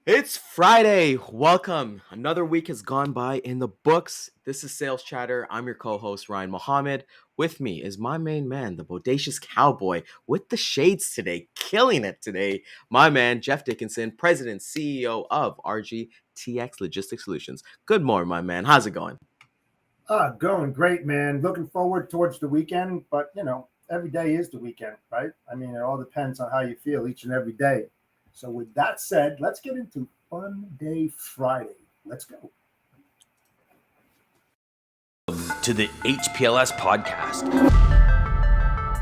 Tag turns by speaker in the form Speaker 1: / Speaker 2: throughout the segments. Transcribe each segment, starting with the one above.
Speaker 1: It's Friday. Welcome. Another week has gone by in the books. This is Sales Chatter. I'm your co host, Ryan Mohammed. With me is my main man, the bodacious cowboy with the shades today, killing it today. My man, Jeff Dickinson, President, CEO of RGTX Logistics Solutions. Good morning, my man. How's it going?
Speaker 2: Going great, man. Looking forward towards the weekend, but every day is the weekend, right? I mean, it all depends on how you feel each and every day. So, with that said, let's get into Fun Day Friday. Let's go.
Speaker 3: To the HPLS podcast.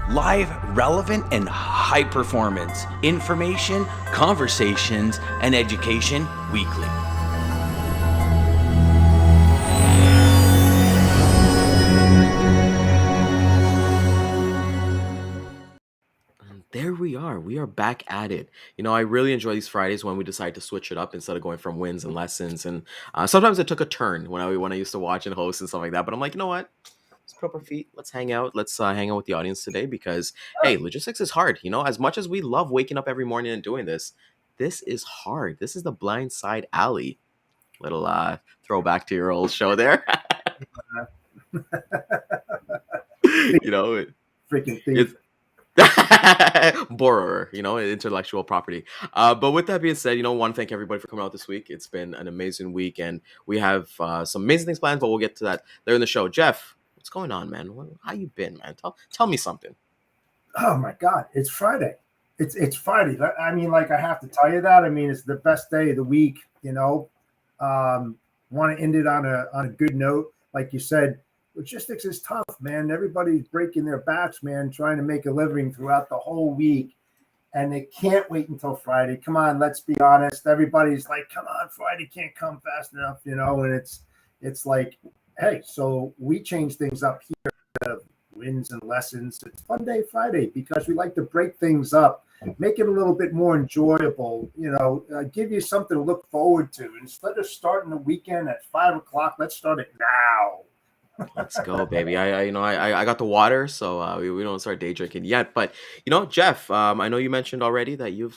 Speaker 3: Live, relevant, and high performance information, conversations, and education weekly.
Speaker 1: There we are. We are back at it. I really enjoy these Fridays when we decide to switch it up instead of going from wins and lessons. And sometimes it took a turn when I used to watch and host and stuff like that. But I'm like, you know what? Let's put up our feet. Let's hang out. Let's hang out with the audience today because hey, logistics is hard. As much as we love waking up every morning and doing this is hard. This is the blind side alley. Little throwback to your old show there. you know,
Speaker 2: Freaking
Speaker 1: it,
Speaker 2: thief.
Speaker 1: Borer, intellectual property. But with that being said, want to thank everybody for coming out this week. It's been an amazing week, and we have some amazing things planned. But we'll get to that later in the show. Jeff, what's going on, man? How you been, man? Tell me something.
Speaker 2: Oh my God, it's Friday. It's Friday. I mean, like I have to tell you that. I mean, it's the best day of the week. Want to end it on a good note, like you said. Logistics is tough, man. Everybody's breaking their backs, man, trying to make a living throughout the whole week, and they can't wait until Friday. Come on, let's be honest. Everybody's like, "Come on, Friday can't come fast enough," and it's like, hey, so we change things up here. Wins and lessons. It's Fun Day Friday because we like to break things up, make it a little bit more enjoyable. Give you something to look forward to instead of starting the weekend at 5 o'clock. Let's start it now.
Speaker 1: Let's go, baby. I got the water, so we don't start day drinking yet. But Jeff, I know you mentioned already that you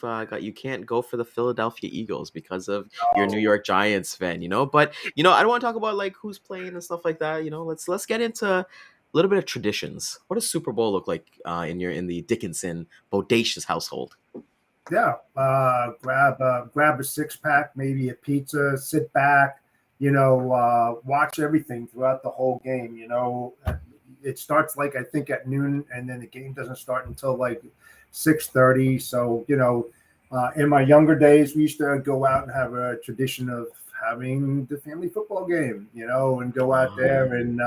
Speaker 1: can't go for the Philadelphia Eagles because of your New
Speaker 2: Oh,
Speaker 1: York Giants fan. But I don't want to talk about like who's playing and stuff like that. Let's get into a little bit of traditions. What does Super Bowl look like in the Dickinson bodacious household?
Speaker 2: yeah. Grab a six pack, maybe a pizza, sit back. Watch everything throughout the whole game. It starts like I think at noon, and then the game doesn't start until like 6:30. So in my younger days, we used to go out and have a tradition of having the family football game. And go out there and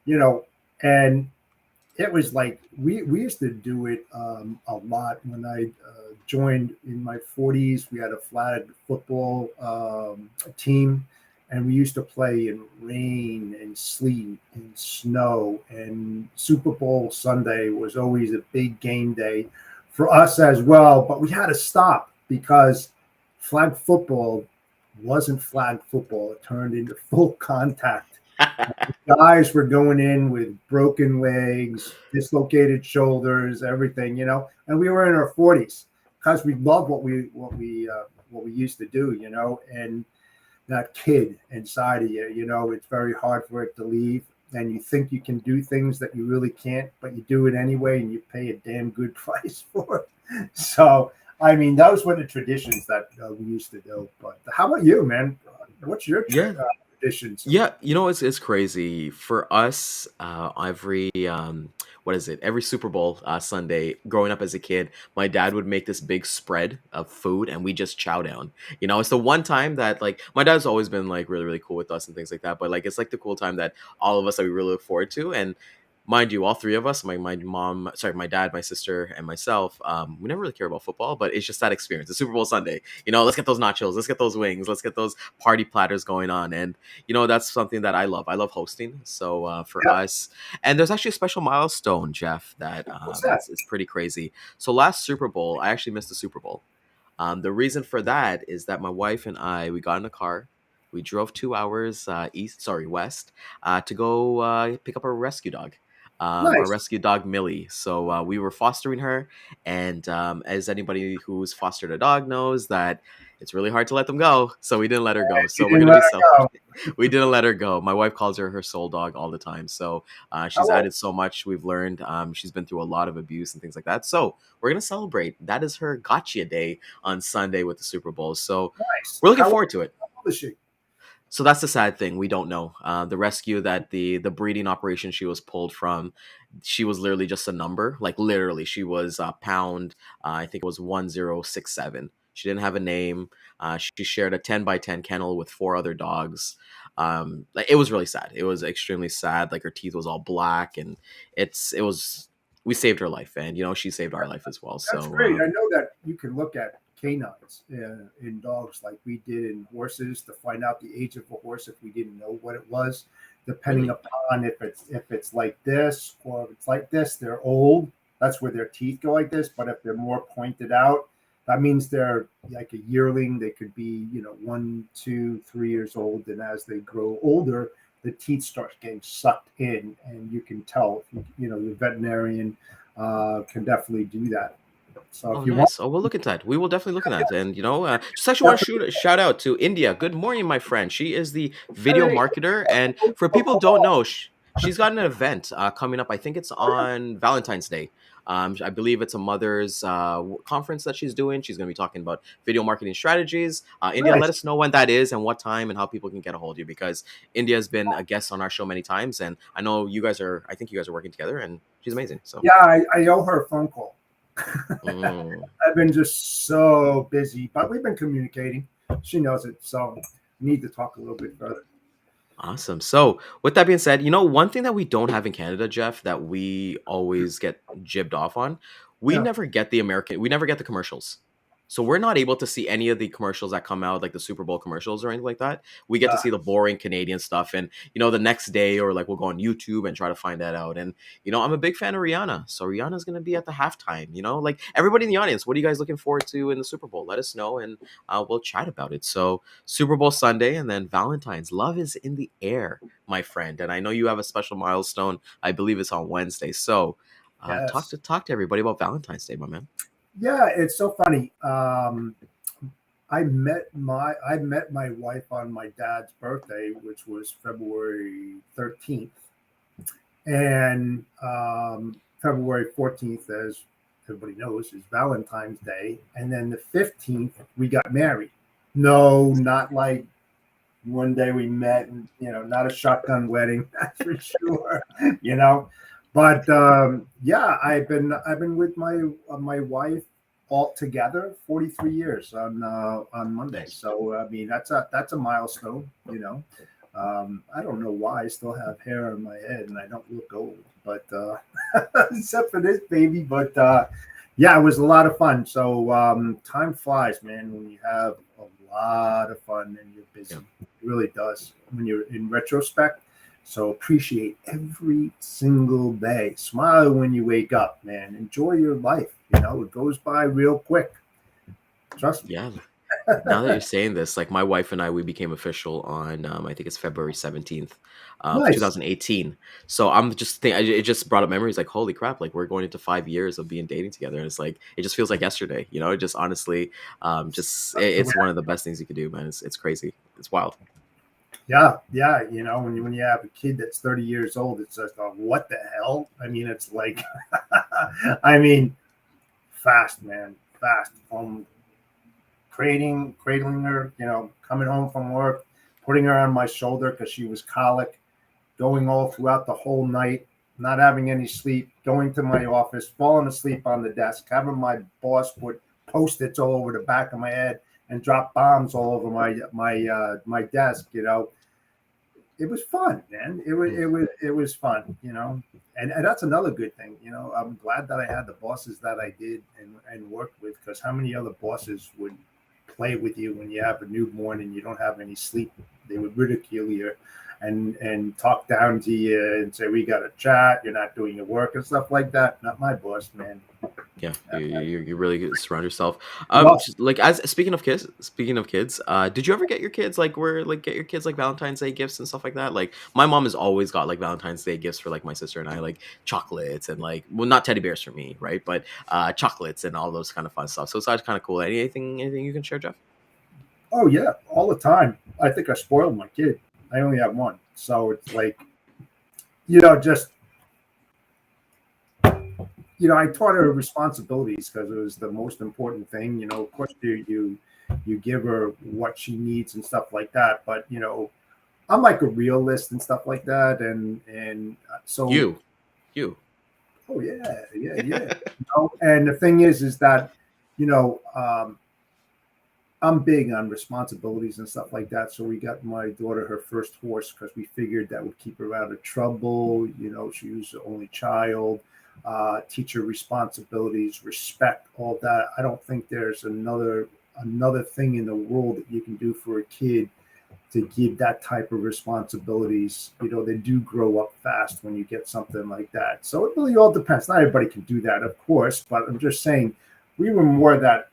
Speaker 2: you know, and it was like we used to do it a lot when I joined in my 40s. We had a flag football team, and we used to play in rain and sleet and snow. And Super Bowl Sunday was always a big game day for us as well. But we had to stop because flag football wasn't flag football. It turned into full contact. Guys were going in with broken legs, dislocated shoulders, everything, and we were in our 40s because we loved what we used to do, and that kid inside of you, it's very hard for it to leave. And you think you can do things that you really can't, but you do it anyway, and you pay a damn good price for it. So, I mean, those were the traditions that we used to do. But how about you, man? What's your
Speaker 1: Yeah.
Speaker 2: traditions?
Speaker 1: Yeah, it's crazy for us. Every what is it? Every Super Bowl Sunday, growing up as a kid, my dad would make this big spread of food, and we just chow down. It's the one time that like my dad's always been like really really cool with us and things like that. But like it's like the cool time that all of us that we really look forward to. And mind you, all three of us, my mom, sorry, my dad, my sister, and myself, we never really care about football, but it's just that experience. The Super Bowl Sunday, let's get those nachos, let's get those wings, let's get those party platters going on. And that's something that I love. I love hosting. So for
Speaker 2: Yeah,
Speaker 1: us, and there's actually a special milestone, Jeff, that
Speaker 2: what's that?
Speaker 1: it's pretty crazy. So last Super Bowl, I actually missed the Super Bowl. The reason for that is that my wife and I, we got in a car. We drove 2 hours west, to go pick up our rescue dog. our
Speaker 2: Nice.
Speaker 1: rescue dog Millie. So we were fostering her, and as anybody who's fostered a dog knows, that it's really hard to let them go. So we didn't let her go.
Speaker 2: You
Speaker 1: So we're
Speaker 2: didn't
Speaker 1: gonna
Speaker 2: let
Speaker 1: be
Speaker 2: her
Speaker 1: selfish.
Speaker 2: go.
Speaker 1: We didn't let her go. My wife calls her soul dog all the time. So she's
Speaker 2: Oh,
Speaker 1: added so much. We've learned. She's been through a lot of abuse and things like that. So we're gonna celebrate. That is her gotcha day on Sunday with the Super Bowl. So
Speaker 2: nice.
Speaker 1: we're looking forward to it.
Speaker 2: How old is she?
Speaker 1: So that's the sad thing. We don't know. The rescue that the breeding operation she was pulled from, she was literally just a number. Like literally, she was pound. I think it was 1067. She didn't have a name. She shared a 10 by 10 kennel with four other dogs. Like it was really sad. It was extremely sad. Like her teeth was all black, and it was. We saved her life, and she saved our life as well.
Speaker 2: That's
Speaker 1: So
Speaker 2: great. I know that you can look at canines in dogs like we did in horses to find out the age of a horse if we didn't know what it was, depending
Speaker 1: really,
Speaker 2: upon if it's like this or if it's like this, they're old. That's where their teeth go like this. But if they're more pointed out, that means they're like a yearling. They could be, 1, 2, 3 years old, and as they grow older, the teeth start getting sucked in, and you can tell. The veterinarian can definitely do that. So
Speaker 1: oh,
Speaker 2: if you want,
Speaker 1: nice. Oh, we'll look at that. We will definitely look at that. And just actually want to shout out to India. Good morning, my friend. She is the video
Speaker 2: hey,
Speaker 1: marketer, and for people who don't know, she's got an event coming up. I think it's on Valentine's Day. I believe it's a mother's conference that she's doing. She's going to be talking about video marketing strategies. India, let
Speaker 2: nice.
Speaker 1: us know when that is and what time and how people can get a hold of you, because India has been a guest on our show many times, and I know you guys are. I think you guys are working together, and she's amazing. So.
Speaker 2: Yeah, I owe her a phone call.
Speaker 1: Mm.
Speaker 2: I've been just so busy, but we've been communicating. She knows it, so we need to talk a little bit further.
Speaker 1: Awesome. So, with that being said, one thing that we don't have in Canada, Jeff, that we always get jibbed off on,
Speaker 2: Yeah,
Speaker 1: we never get the commercials. So, we're not able to see any of the commercials that come out, like the Super Bowl commercials or anything like that. We get to
Speaker 2: yeah,
Speaker 1: see the boring Canadian stuff. And, the next day, or like we'll go on YouTube and try to find that out. And, I'm a big fan of Rihanna. So, Rihanna's going to be at the halftime, like everybody in the audience. What are you guys looking forward to in the Super Bowl? Let us know, and we'll chat about it. So, Super Bowl Sunday, and then Valentine's. Love is in the air, my friend. And I know you have a special milestone. I believe it's on Wednesday. So, talk
Speaker 2: yes,
Speaker 1: to everybody about Valentine's Day, my man.
Speaker 2: yeah. It's so funny. I met my wife on my dad's birthday, which was February 13th, and February 14th, as everybody knows, is Valentine's Day, and then the 15th we got married. No, not like one day we met, and not a shotgun wedding, that's for sure. you know but yeah, I've been with my wife all together 43 years on Monday.
Speaker 1: Nice.
Speaker 2: So I mean, that's a milestone. I don't know why I still have hair on my head and I don't look old, but except for this baby. But yeah, it was a lot of fun. So time flies, man, when you have a lot of fun and you're busy.
Speaker 1: Yeah.
Speaker 2: It really does when you're in retrospect. So appreciate every single day. Smile when you wake up, man. Enjoy your life. It goes by real quick. Trust me.
Speaker 1: Yeah. Now that you're saying this, like my wife and I, we became official on I think it's February 17th of
Speaker 2: Nice.
Speaker 1: 2018. So I'm just it just brought up memories, like holy crap, like we're going into 5 years of being dating together, and it's like it just feels like yesterday. It just honestly, it's one of the best things you could do, man. It's crazy. It's wild.
Speaker 2: Yeah, yeah. When you have a kid that's 30 years old, it's just what the hell? I mean, it's like, I mean, fast, man, fast. Cradling her, coming home from work, putting her on my shoulder because she was colic, going all throughout the whole night, not having any sleep, going to my office, falling asleep on the desk, having my boss put Post-its all over the back of my head and drop bombs all over my desk. It was fun, man. It was fun, and that's another good thing. I'm glad that I had the bosses that I did and worked with, because how many other bosses would play with you when you have a newborn and you don't have any sleep? They would ridicule you. and talk down to you and say, we got to chat, you're not doing your work and stuff like that. Not my boss, man.
Speaker 1: Yeah, you really good to surround yourself.
Speaker 2: Well,
Speaker 1: Like as speaking of kids, did you ever get your kids get your kids like Valentine's Day gifts and stuff like that? Like my mom has always got like Valentine's Day gifts for like my sister and I, like chocolates and like, well, not teddy bears for me, right? But chocolates and all those kind of fun stuff. So it's kind of cool. Anything you can share, Jeff?
Speaker 2: oh yeah, all the time. I think I spoiled my kid. I only have one, so it's like, just I taught her responsibilities because it was the most important thing. Of course, you give her what she needs and stuff like that. But I'm like a realist and stuff like that, and so
Speaker 1: You.
Speaker 2: oh yeah. And the thing is that you know I'm big on responsibilities and stuff like that. So we got my daughter her first horse because we figured that would keep her out of trouble. She was the only child. Teach her responsibilities, respect, all that. I don't think there's another thing in the world that you can do for a kid to give that type of responsibilities. They do grow up fast when you get something like that. So it really all depends. Not everybody can do that, of course, but I'm just saying we were more that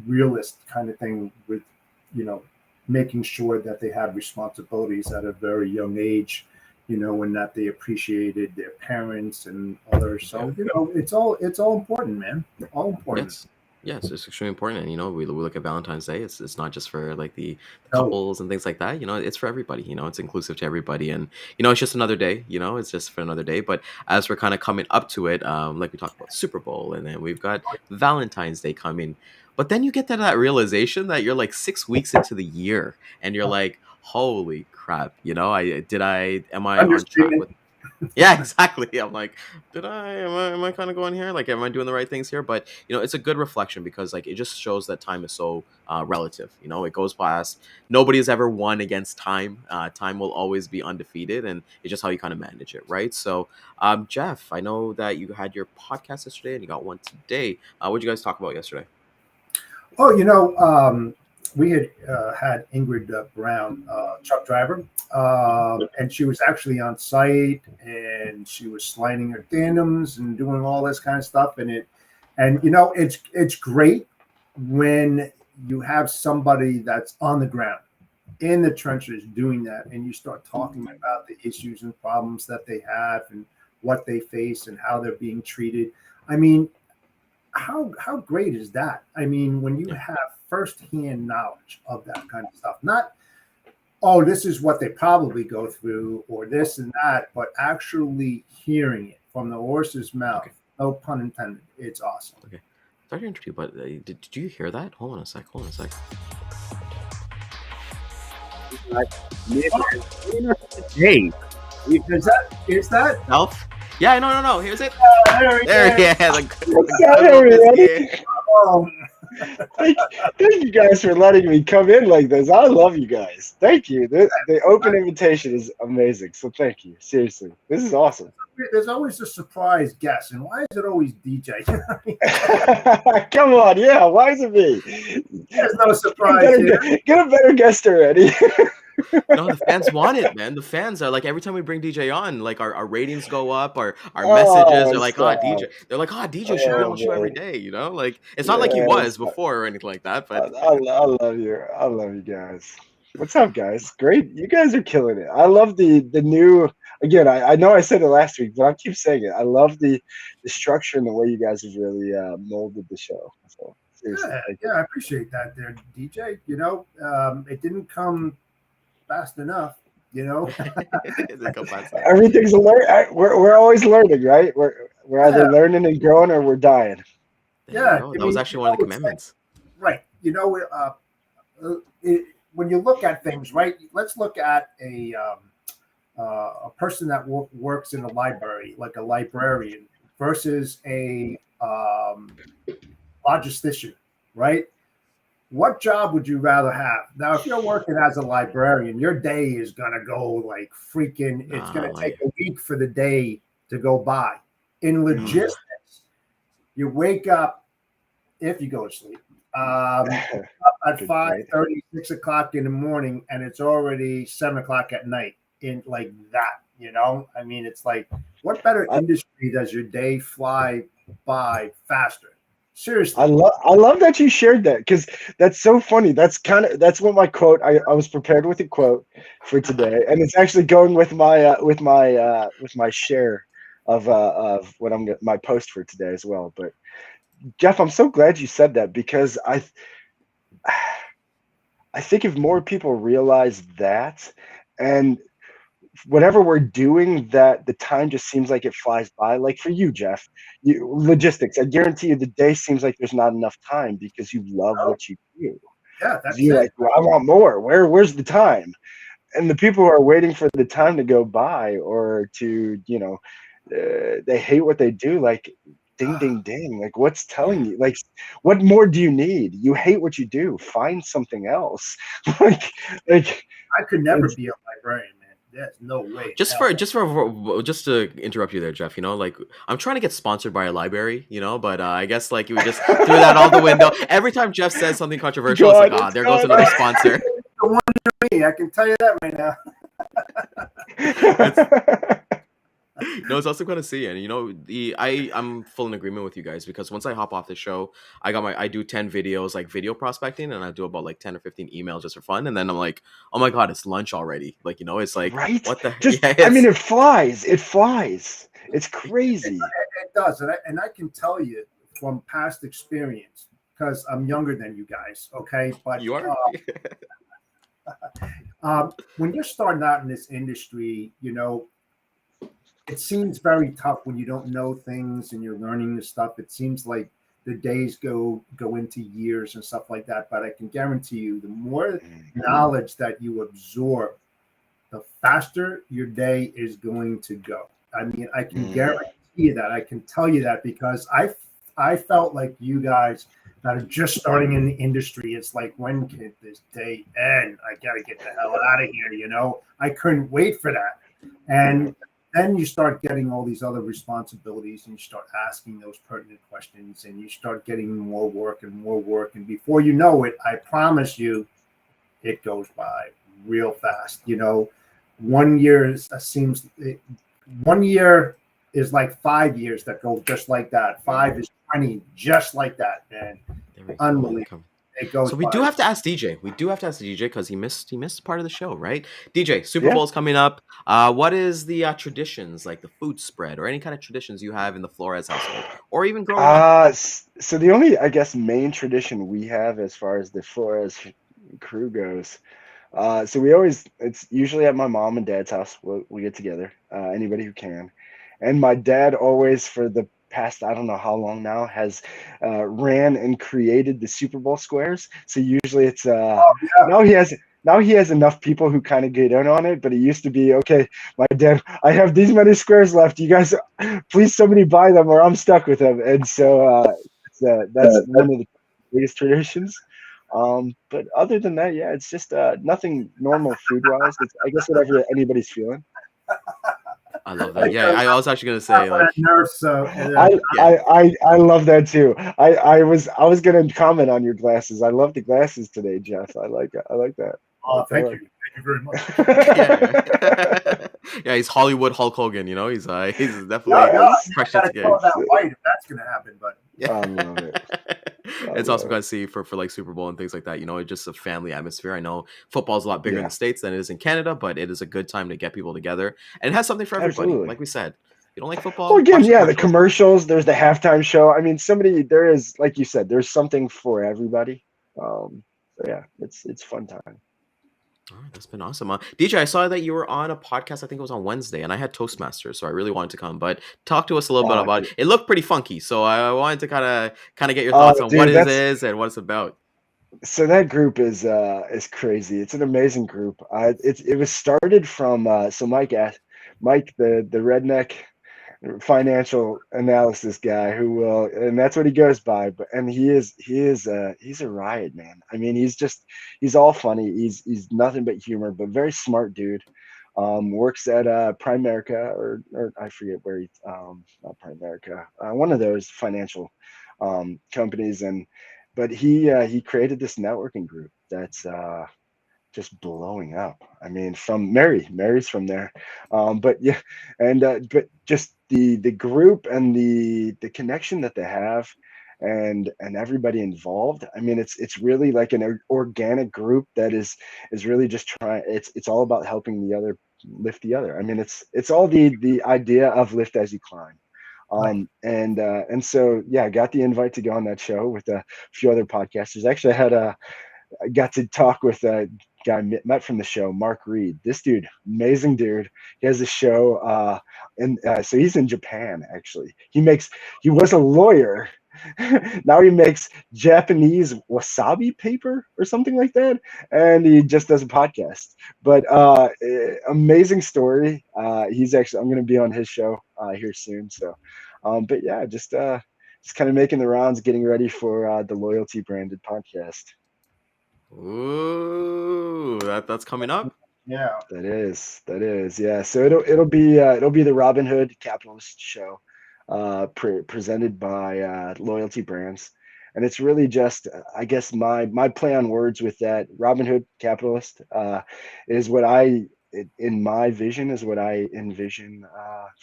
Speaker 2: realist kind of thing with, making sure that they had responsibilities at a very young age, and that they appreciated their parents and others. So, it's all important, man. All important.
Speaker 1: Yes, it's extremely important. And we look at Valentine's Day. It's not just for like the
Speaker 2: No,
Speaker 1: couples and things like that. It's for everybody. It's inclusive to everybody. And it's just another day. It's just for another day. But as we're kind of coming up to it, like we talked about Super Bowl, and then we've got Valentine's Day coming. But then you get to that realization that you're like 6 weeks into the year, and you're like, holy crap! Am I on track
Speaker 2: understatement.
Speaker 1: with? Yeah, exactly. I'm like, am I kind of going here? Like, am I doing the right things here? But it's a good reflection because like it just shows that time is so relative. It goes past. Nobody has ever won against time. Time will always be undefeated, and it's just how you kind of manage it, right? So, Jeff, I know that you had your podcast yesterday and you got one today. What did you guys talk about yesterday?
Speaker 2: Oh, we had Ingrid Brown, truck driver, and she was actually on site, and she was sliding her tandems and doing all this kind of stuff. It's great when you have somebody that's on the ground in the trenches doing that, and you start talking about the issues and problems that they have and what they face and how they're being treated. I mean, how great is that? I mean, when you have firsthand knowledge of that kind of stuff, not, oh, this is what they probably go through or this and that, but actually hearing it from the horse's mouth,
Speaker 1: Okay.
Speaker 2: no pun intended. It's awesome.
Speaker 1: Okay. Sorry to interrupt you, but did you hear that? Hold on a sec.
Speaker 4: Hey,
Speaker 2: Is that?
Speaker 1: Elf? Yeah, no. Here's it.
Speaker 2: There we
Speaker 1: There,
Speaker 2: go.
Speaker 1: yeah.
Speaker 4: everybody.
Speaker 2: Oh,
Speaker 4: thank you guys for letting me come in like this. I love you guys. Thank you. The open invitation is amazing. So thank you. Seriously, this is awesome.
Speaker 2: there's always a surprise guest, and why is it always DJ?
Speaker 4: Come on, yeah. Why is it me?
Speaker 2: There's no surprise here.
Speaker 4: Get a better guest already.
Speaker 1: No, the fans want it, man. The fans are like, every time we bring DJ on, like our ratings go up, our messages are like, DJ. They're like, DJ should be on the show every day. Like it's not like he was before or anything like that. But
Speaker 4: I love you. I love you guys. What's up, guys? Great. You guys are killing it. I love the new. Again, I know I said it last week, but I keep saying it. I love the structure and the way you guys have really molded the show. So seriously,
Speaker 2: I appreciate that, there, DJ. It didn't come fast enough.
Speaker 4: Everything's a learn. We're always learning, right? We're either learning and growing, or we're dying.
Speaker 2: Yeah,
Speaker 1: that was actually one of the commandments.
Speaker 2: Right. When you look at things, right? Let's look at a person that works in a library, like a librarian, versus a logistician, right? What job would you rather have? Now, if you're working as a librarian, your day is gonna go like freaking. It's gonna take a week for the day to go by. In logistics, you wake up, if you go to sleep, up at 5:30, 6 o'clock in the morning, and it's already 7 o'clock at night. in like that. I mean, it's like, what better industry does your day fly by faster? Seriously.
Speaker 4: I love that you shared that, because that's so funny. That's what my quote. I was prepared with a quote for today, and it's actually going with my share of what my post for today as well. But Jeff, I'm so glad you said that, because I think if more people realize that, and whatever we're doing, that the time just seems like it flies by. Like for you, Jeff, logistics, I guarantee you the day seems like there's not enough time because you love what you do.
Speaker 2: Yeah, that's
Speaker 4: You're
Speaker 2: it.
Speaker 4: like, well, I want more. Where's the time? And the people who are waiting for the time to go by, or to, they hate what they do. Like, ding, ding, ding. Like, what's telling
Speaker 1: Yeah.
Speaker 4: you? Like, what more do you need? You hate what you do. Find something else. like,
Speaker 2: I could never be a librarian, man. There's no way.
Speaker 1: Just to interrupt you there, Jeff. Like, I'm trying to get sponsored by a library, but I guess like we just threw that out the window. Every time Jeff says something controversial, it's like, there goes another sponsor.
Speaker 2: The one to me, I can tell you that right now.
Speaker 1: No, it's also going to see, and I'm full in agreement with you guys, because once I hop off the show, I do 10 videos, like video prospecting, and I do about like 10 or 15 emails just for fun, and then I'm like, oh my god, it's lunch already. Like, it's like,
Speaker 4: right?
Speaker 1: what the
Speaker 4: Just,
Speaker 1: yeah,
Speaker 4: I mean, it flies. It's crazy.
Speaker 2: It does, and I can tell you from past experience, because I'm younger than you guys. Okay, but
Speaker 1: you are.
Speaker 2: When you're starting out in this industry, it seems very tough when you don't know things and you're learning this stuff. It seems like the days go into years and stuff like that. But I can guarantee you, the more knowledge that you absorb, the faster your day is going to go. I mean, I can guarantee you that. I can tell you that, because I felt like you guys that are just starting in the industry. It's like, when can this day end? I got to get the hell out of here. I couldn't wait for that. And then you start getting all these other responsibilities, and you start asking those pertinent questions, and you start getting more work and more work. And before you know it, I promise you, it goes by real fast. 1 year seems 1 year is like 5 years that go just like that. 5 is 20, just like that, man. Unbelievable. It goes.
Speaker 1: So we do have to ask DJ. Because he missed part of the show, right? DJ, Super Bowl's coming up. What is the traditions, like the food spread, or any kind of traditions you have in the Flores household, or even growing up?
Speaker 4: So the only, I guess, main tradition we have as far as the Flores crew goes, so it's usually at my mom and dad's house. We get together, anybody who can, and my dad always, for the past, I don't know how long now, has ran and created the Super Bowl squares. So usually it's now he has enough people who kind of get in on it, but it used to be, okay, my dad, I have these many squares left. You guys, please, somebody buy them, or I'm stuck with them. And so that's one of the biggest traditions. But other than that, yeah, it's just nothing normal food wise. It's, I guess, whatever anybody's feeling.
Speaker 1: I love that. Yeah, I was actually gonna say, like,
Speaker 4: I love that too. I was gonna comment on your glasses. I love the glasses today, Jeff. I like that.
Speaker 2: Oh, thank you. Thank you very much.
Speaker 1: Yeah, he's Hollywood Hulk Hogan. He's definitely fresh into the game.
Speaker 2: That white, if that's gonna happen, but
Speaker 4: I love it.
Speaker 1: It's awesome to see for like Super Bowl and things like that. It's just a family atmosphere. I know football's a lot bigger in the States than it is in Canada, but it is a good time to get people together, and it has something for everybody.
Speaker 4: Absolutely.
Speaker 1: Like we said, if you don't like football,
Speaker 4: well, again, the commercials. There's the halftime show. I mean, there is, like you said, there's something for everybody. So yeah, it's fun time.
Speaker 1: All right, that's been awesome. DJ, I saw that you were on a podcast, I think it was on Wednesday, and I had Toastmasters, so I really wanted to come. But talk to us a little bit about it. It looked pretty funky, so I wanted to kind of get your thoughts on what it is and what it's about.
Speaker 4: So that group is crazy. It's an amazing group. It was started from so Mike, the redneck financial analysis guy, and that's what he goes by. But he's a riot, man. I mean, he's all funny. He's nothing but humor, but very smart dude. Works at Primerica, or I forget where he not Primerica, one of those financial companies, but he created this networking group that's just blowing up. I mean, from Mary's from there, but yeah, and but just the group and the connection that they have, and everybody involved. I mean, it's really like an organic group that is really just trying. It's all about helping the other lift the other. I mean, it's all the idea of lift as you climb.
Speaker 2: Right.
Speaker 4: And so yeah, I got the invite to go on that show with a few other podcasters. Actually, I got to talk with a guy I met from the show, Mark Reed. This dude, amazing dude. He has a show, and so he's in Japan. Actually, he was a lawyer. Now he makes Japanese wasabi paper or something like that, and he just does a podcast. But amazing story. He's actually, I'm going to be on his show here soon. So, but yeah, just kind of making the rounds, getting ready for the Loyalty branded podcast.
Speaker 1: Ooh, that's coming up.
Speaker 2: Yeah.
Speaker 4: That is, yeah. So it'll be the Robin Hood Capitalist show, presented by Loyalty Brands, and it's really just, I guess my play on words with that. Robin Hood Capitalist is what in my vision is what I envision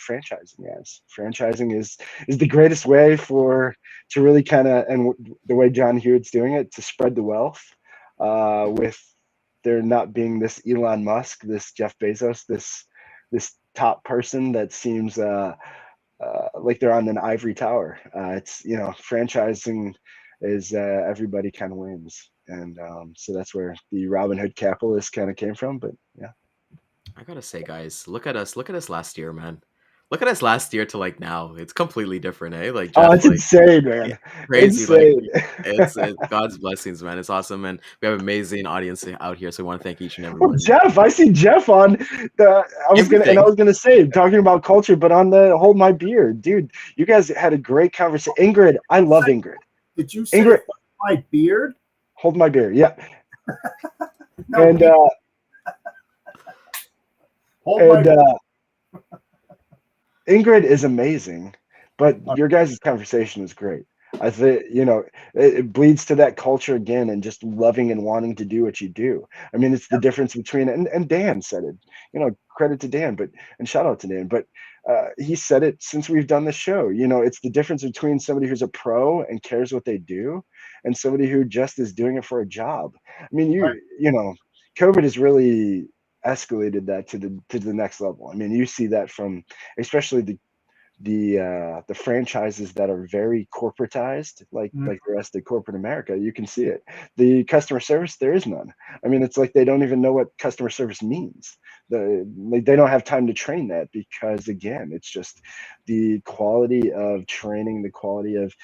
Speaker 4: franchising as. Franchising is the greatest way to really kind of, and the way John Hewitt's doing it, to spread the wealth, with there not being this Elon Musk, this Jeff Bezos, this top person that seems like they're on an ivory tower. It's, franchising is everybody kind of wins, and so that's where the Robin Hood capitalist kind of came from. But yeah,
Speaker 1: I gotta say, guys, look at us. Look at us last year, man. Look at us last year to like now. It's completely different, eh? Like
Speaker 4: oh,
Speaker 1: Jeff,
Speaker 4: it's
Speaker 1: like
Speaker 4: insane,
Speaker 1: yeah,
Speaker 4: man,
Speaker 1: crazy. Like
Speaker 4: insane.
Speaker 1: it's God's blessings, man. It's awesome, and we have an amazing audience out here. So we want to thank each and every
Speaker 4: Well,
Speaker 1: one.
Speaker 4: Jeff, I see Jeff on the. I
Speaker 1: Everything.
Speaker 4: was gonna say, talking about culture, but on the Hold My Beer, dude. You guys had a great conversation. Ingrid, I love Ingrid.
Speaker 2: Did you say
Speaker 4: Ingrid,
Speaker 2: my beard?
Speaker 4: Hold My Beer, yeah.
Speaker 2: No,
Speaker 4: And
Speaker 2: hold my
Speaker 4: and Ingrid is amazing, but your guys' conversation was great. I think, it bleeds to that culture again, and just loving and wanting to do what you do. I mean, it's the difference between, and Dan said it, credit to Dan, and shout out to Dan, but he said it since we've done the show. It's the difference between somebody who's a pro and cares what they do, and somebody who just is doing it for a job. I mean,
Speaker 2: Right.
Speaker 4: COVID has really escalated that to the next level. I mean, you see that from especially the franchises that are very corporatized, like the rest of corporate America. You can see it. The customer service, there is none. I mean, it's like they don't even know what customer service means. They don't have time to train that, because again, it's just the quality of training, the quality of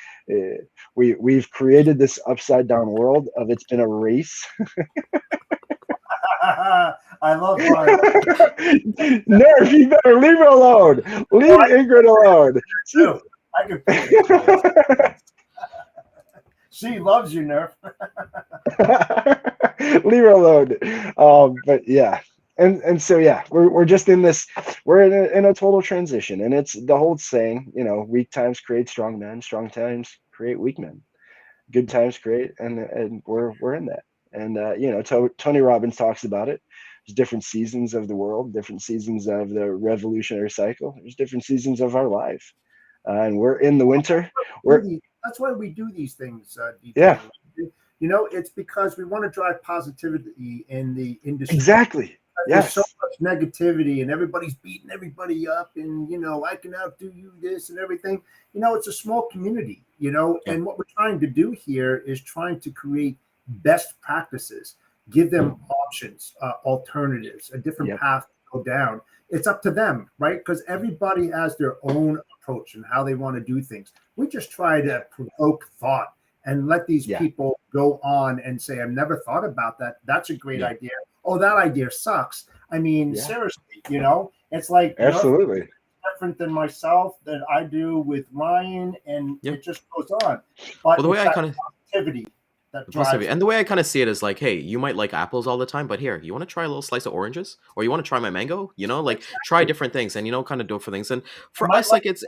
Speaker 4: we've created this upside down world of, it's been a race.
Speaker 2: I love my.
Speaker 4: Nerf, you better leave her alone. Leave Ingrid alone.
Speaker 2: Too. I can picture she loves you, Nerf.
Speaker 4: Leave her alone. But yeah, and so yeah, we're just in this. We're in a total transition, and it's the whole saying. Weak times create strong men. Strong times create weak men. Good times create, and we're in that. And Tony Robbins talks about it. There's different seasons of the world, different seasons of the revolutionary cycle. There's different seasons of our life, and we're in the winter.
Speaker 2: That's why we do these things.
Speaker 4: Yeah.
Speaker 2: It's because we want to drive positivity in the industry.
Speaker 4: Exactly.
Speaker 2: There's so much negativity, and everybody's beating everybody up, and I can outdo you this and everything. It's a small community, and what we're trying to do here is trying to create best practices, give them options, alternatives, a different path to go down. It's up to them, right? Because everybody has their own approach and how they want to do things. We just try to provoke thought and let these people go on and say, I've never thought about that. That's a great idea. Oh, that idea sucks. I mean, seriously, it's like
Speaker 4: absolutely
Speaker 2: different than myself that I do with Ryan, and it just goes on. But
Speaker 1: the way I kind of
Speaker 2: positivity.
Speaker 1: And the way I kind of see it is like, hey, you might like apples all the time, but here, you want to try a little slice of oranges, or you want to try my mango, like try different things, and kind of do it for things. And for us, like it's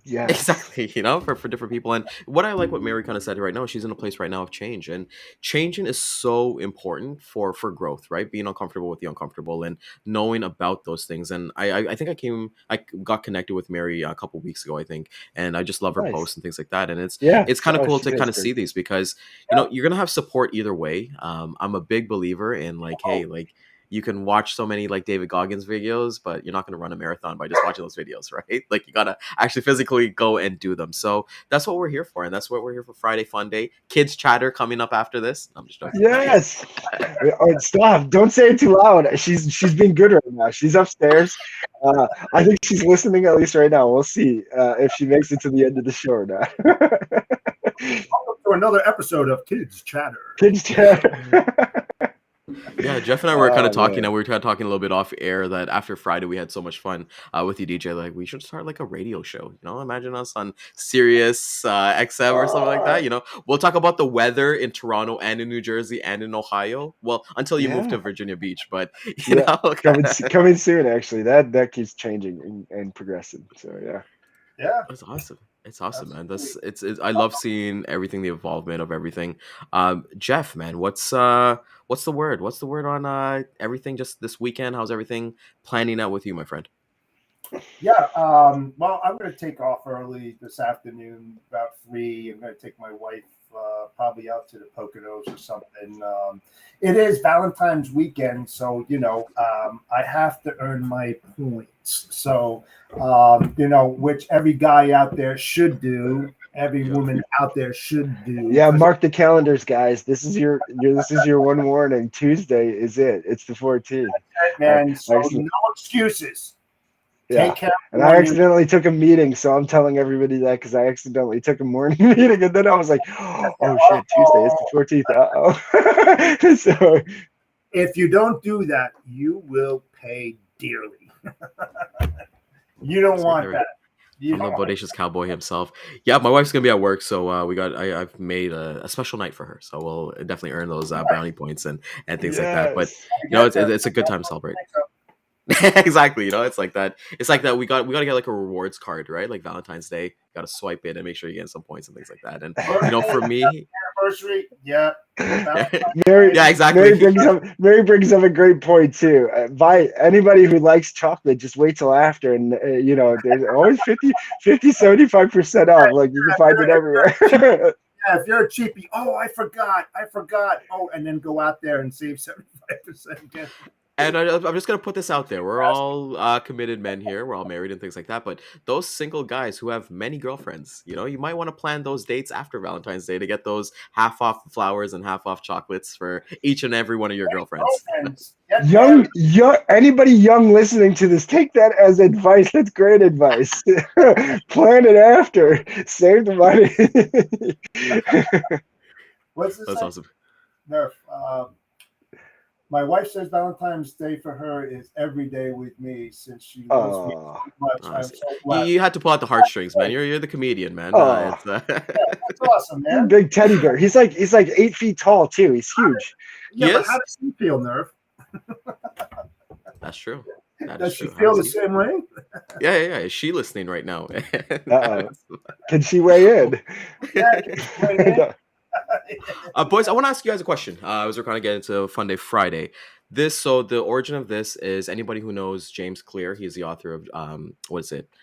Speaker 4: Yes.
Speaker 1: Exactly, for different people. And what Mary kind of said right now, she's in a place right now of change, and changing is so important for growth, right? Being uncomfortable with the uncomfortable and knowing about those things. And I think I got connected with Mary a couple weeks ago, I think, and I just love her
Speaker 4: Nice.
Speaker 1: posts and things like that. And it's
Speaker 4: Yeah.
Speaker 1: it's kind of
Speaker 4: Oh,
Speaker 1: cool
Speaker 4: she
Speaker 1: to
Speaker 4: does
Speaker 1: kind of
Speaker 4: great.
Speaker 1: see these because
Speaker 2: Yeah.
Speaker 1: you're gonna have support either way. I'm a big believer in like, hey, like you can watch so many like David Goggins videos, but you're not going to run a marathon by just watching those videos, right? Like you got to actually physically go and do them. So that's what we're here for. And that's what we're here for Friday Fun Day. Kids chatter coming up after this. I'm just joking.
Speaker 4: Yes. Oh, stop. Don't say it too loud. She's being good right now. She's upstairs. I think she's listening at least right now. We'll see if she makes it to the end of the show or not.
Speaker 2: Welcome to another episode of Kids Chatter.
Speaker 4: Kids chat.
Speaker 1: Yeah, Jeff and I were kind of talking,
Speaker 4: Man.
Speaker 1: and we were kind of talking a little bit off air that after Friday we had so much fun with you, DJ. Like we should start like a radio show. Imagine us on Sirius XM or something like that. We'll talk about the weather in Toronto and in New Jersey and in Ohio. Well, until you move
Speaker 4: Yeah.
Speaker 1: to Virginia Beach, but
Speaker 4: Yeah. Coming soon. Actually, that keeps changing and progressing. So yeah.
Speaker 2: Yeah.
Speaker 1: It's awesome. It's awesome, man.
Speaker 2: Absolutely.
Speaker 1: It's I love seeing everything, the involvement of everything. Jeff, man, what's the word? What's the word on everything just this weekend? How's everything planning out with you, my friend?
Speaker 2: Yeah. Well, I'm going to take off early this afternoon, about 3. I'm going to take my wife probably out to the Poconos or something. It is Valentine's weekend, so I have to earn my points. So which every guy out there should do. Every woman out there should do.
Speaker 4: Yeah, mark the calendars, guys. This is your one warning. Tuesday is it. It's the 14th.
Speaker 2: Man, so no excuses.
Speaker 4: Yeah.
Speaker 2: Take care.
Speaker 4: And I accidentally took a meeting, so I'm telling everybody that because I accidentally took a morning meeting, and then I was like, "Oh shit, Tuesday! It's the 14th." Uh-oh. So
Speaker 2: if you don't do that, you will pay dearly. You don't want that.
Speaker 1: I'm a bodacious cowboy himself. Yeah, my wife's gonna be at work, so I've made a special night for her, so we'll definitely earn those brownie points and things like that. But it's a good time to celebrate. Exactly, it's like that. It's like that. We got to get like a rewards card, right? Like Valentine's Day, got to swipe it and make sure you get some points and things like that. And for me,
Speaker 2: anniversary, yeah.
Speaker 4: Mary,
Speaker 1: yeah, exactly.
Speaker 4: Mary brings up a great point too. By anybody who likes chocolate, just wait till after, and there's always 75% off. Like you can find it everywhere.
Speaker 2: Yeah, if you're a cheapie, I forgot. Oh, and then go out there and save 75% again.
Speaker 1: And I'm just going to put this out there. We're all committed men here. We're all married and things like that. But those single guys who have many girlfriends, you might want to plan those dates after Valentine's Day to get those half off flowers and half off chocolates for each and every one of your girlfriends.
Speaker 4: Young, anybody young listening to this, take that as advice. That's great advice. Plan it after. Save the money.
Speaker 2: What's this?
Speaker 1: That's awesome.
Speaker 2: Nerf. My wife says Valentine's Day for her is every day with me since she loves me so much. I'm so glad.
Speaker 1: You had to pull out the heartstrings, man. You're the comedian, man.
Speaker 2: Yeah, that's awesome, man.
Speaker 4: He's a big teddy bear. He's like 8 feet tall too. He's huge.
Speaker 2: Yeah, but how does he feel, Nerf?
Speaker 1: That's true.
Speaker 2: Does she feel the same way?
Speaker 1: Yeah. Is she listening right now?
Speaker 4: Can she weigh in?
Speaker 2: Yeah, can she weigh in?
Speaker 1: Boys, I want to ask you guys a question. As we're kind of getting into Fun Day Friday. So the origin of this is anybody who knows James Clear. He's the author of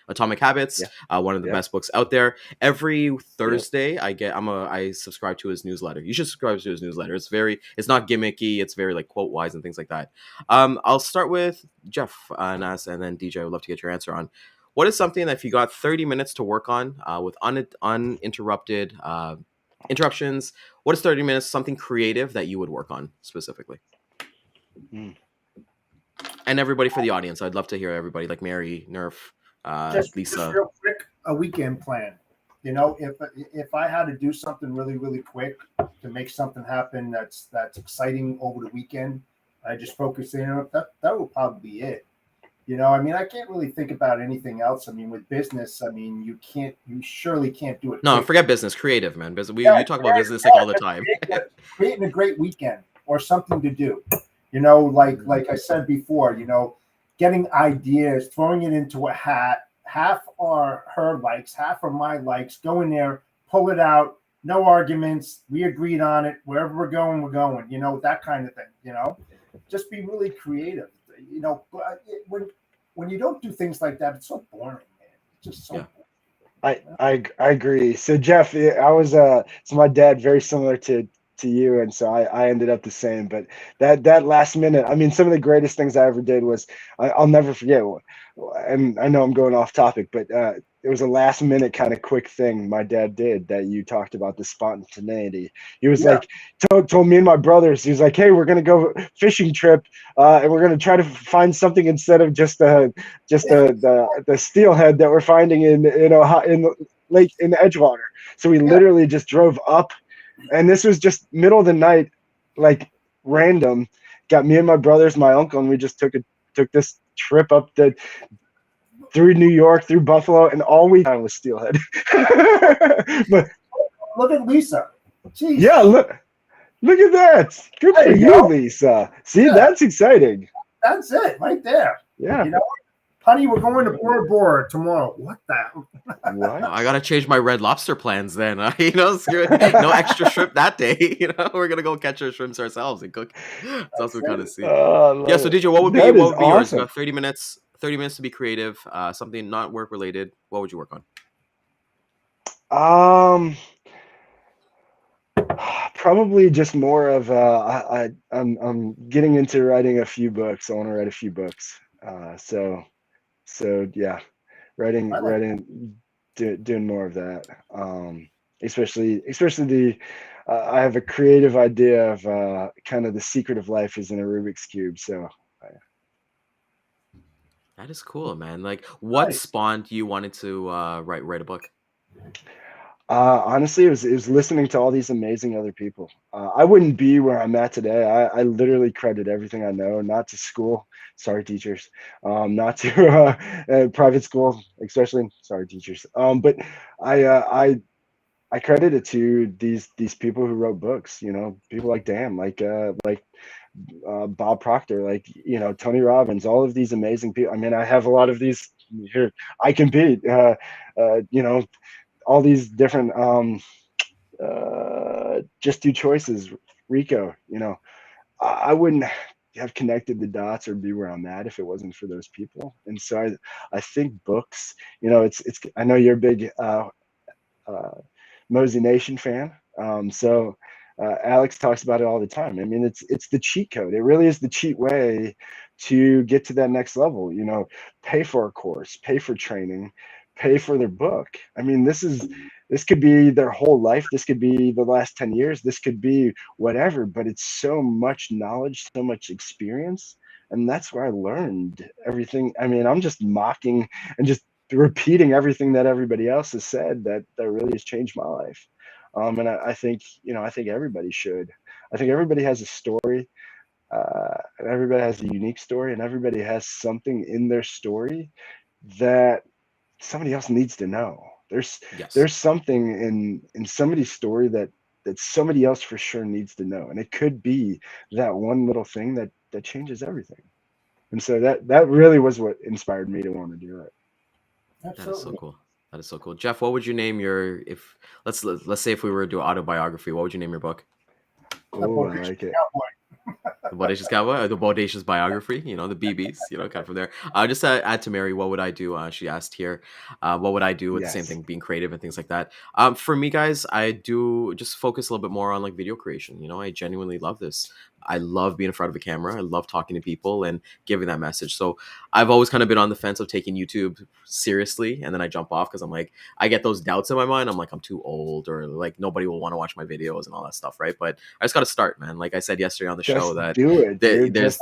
Speaker 1: Atomic Habits, one of the best books out there. Every Thursday, I subscribe to his newsletter. You should subscribe to his newsletter. It's not gimmicky. It's very like quote wise and things like that. I'll start with Jeff and then DJ. I would love to get your answer on. What is something that if you got 30 minutes to work on with uninterrupted interruptions, what is 30 minutes, something creative that you would work on specifically? And everybody for the audience, I'd love to hear everybody, like Mary, Nerf, Lisa.
Speaker 2: Just real quick, a weekend plan. If I had to do something really, really quick to make something happen that's exciting over the weekend, I just focus in on that will probably be it. I can't really think about anything else. With business, you surely can't do it.
Speaker 1: No, forget business, creative, man. We talk about business like all the time.
Speaker 2: Creating a great weekend or something to do. Like I said before, getting ideas, throwing it into a hat, half are her likes, half are my likes. Go in there, pull it out, no arguments. We agreed on it. Wherever we're going, that kind of thing. Just be really creative. When you don't do things like that, it's so boring, man. It's just so boring.
Speaker 4: I agree. So Jeff, I was so my dad, very similar to you, and so I ended up the same. But that last minute, I mean, some of the greatest things I ever did was I'll never forget. And I know I'm going off topic, but it was a last minute kind of quick thing my dad did that you talked about, the spontaneity. He was like told me and my brothers, he was like, hey, we're gonna go fishing trip, and we're gonna try to find something instead of just the steelhead that we're finding in the lake in Edgewater. So we literally just drove up, and this was just middle of the night, like random. Got me and my brothers, my uncle, and we just took this trip up through New York, through Buffalo, and all we found was steelhead. But
Speaker 2: look at Lisa. Jeez.
Speaker 4: Yeah, look at that. Good for you, Lisa. See, that's exciting.
Speaker 2: That's it right there.
Speaker 4: Yeah.
Speaker 2: Honey, we're going to Bora Bora tomorrow. What the?
Speaker 4: What?
Speaker 1: I gotta change my Red Lobster plans then. No extra shrimp that day. We're gonna go catch our shrimps ourselves and cook. That's also kind of see. So DJ, what would be yours? 30 minutes. 30 minutes to be creative. Something not work related. What would you work
Speaker 4: on? Probably just more of I'm getting into writing a few books. I want to write a few books. So yeah, doing more of that. Especially the I have a creative idea of kind of the secret of life is in a Rubik's cube. So
Speaker 1: that is cool, man. Like, what spawned you wanted to write a book?
Speaker 4: Honestly, it was listening to all these amazing other people. I wouldn't be where I'm at today. I literally credit everything I know, not to school. Sorry, teachers. Not to private school, especially. Sorry, teachers. But I credit it to these people who wrote books. People like Dan, like Bob Proctor, like Tony Robbins, all of these amazing people. I mean, I have a lot of these here. I compete. All these different just do choices. Rico, I wouldn't have connected the dots or be where I'm at if it wasn't for those people. And so I think books, it's I know you're a big Mosey Nation fan. So Alex talks about it all the time. I mean, it's the cheat code. It really is the cheat way to get to that next level. Pay for a course, pay for training, pay for their book. I mean, this could be their whole life. This could be the last 10 years. This could be whatever, but it's so much knowledge, so much experience. And that's where I learned everything. I mean, I'm just mocking and just repeating everything that everybody else has said that really has changed my life. And I think everybody should. I think everybody has a story, and everybody has a unique story, and everybody has something in their story that somebody else needs to know. There's something in somebody's story that somebody else for sure needs to know, and it could be that one little thing that changes everything. And so that really was what inspired me to want to do it.
Speaker 2: Absolutely.
Speaker 1: That is so cool. That is so cool. Jeff, what would you name your let's say if we were to do autobiography, what would you name your book?
Speaker 4: Oh, I like it.
Speaker 1: The Bodacious Cowboy, or the Bodacious Biography, the BBs, kind of from there. Just to add to Mary, what would I do? She asked here, what would I do with the same thing, being creative and things like that. For me, guys, I do just focus a little bit more on like video creation. I genuinely love this. I love being in front of a camera. I love talking to people and giving that message. So I've always kind of been on the fence of taking YouTube seriously, and then I jump off because I'm like, I get those doubts in my mind. I'm like, I'm too old, or like nobody will want to watch my videos and all that stuff, right? But I just got to start, man. Like I said yesterday on the show, that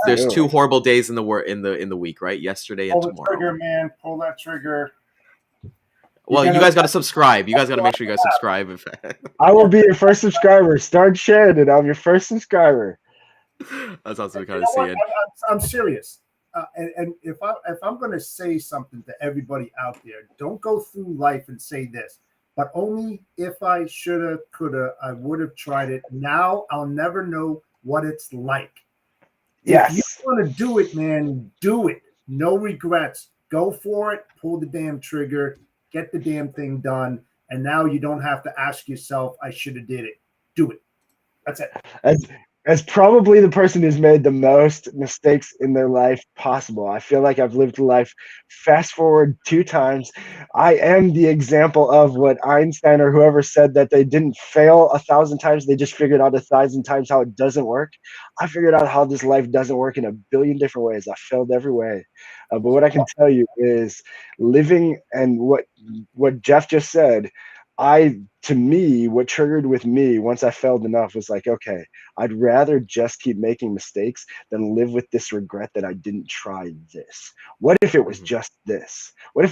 Speaker 1: there's two horrible days in the week, right? Yesterday and tomorrow.
Speaker 2: Pull the trigger, man. Pull that trigger.
Speaker 1: Well, you guys got to subscribe. You guys got to make sure you guys subscribe.
Speaker 4: I will be your first subscriber. Start sharing it. I'm your first subscriber.
Speaker 1: That's awesome. Kind of see it.
Speaker 2: I'm serious. And if I'm going to say something to everybody out there, don't go through life and say this, but only if I shoulda, coulda, I would have tried it. Now I'll never know what it's like.
Speaker 4: Yes.
Speaker 2: If you want to do it, man, do it. No regrets. Go for it, pull the damn trigger, get the damn thing done, and now you don't have to ask yourself, I should have did it. Do it. That's it.
Speaker 4: As probably the person who's made the most mistakes in their life possible. I feel like I've lived life fast forward 2 times. I am the example of what Einstein or whoever said, that they didn't fail 1,000 times. They just figured out 1,000 times how it doesn't work. I figured out how this life doesn't work in a billion different ways. I failed every way. But what I can tell you is living, and what Jeff just said, to me, what triggered with me once I failed enough was like, okay, I'd rather just keep making mistakes than live with this regret that I didn't try this. What if it was just this? What if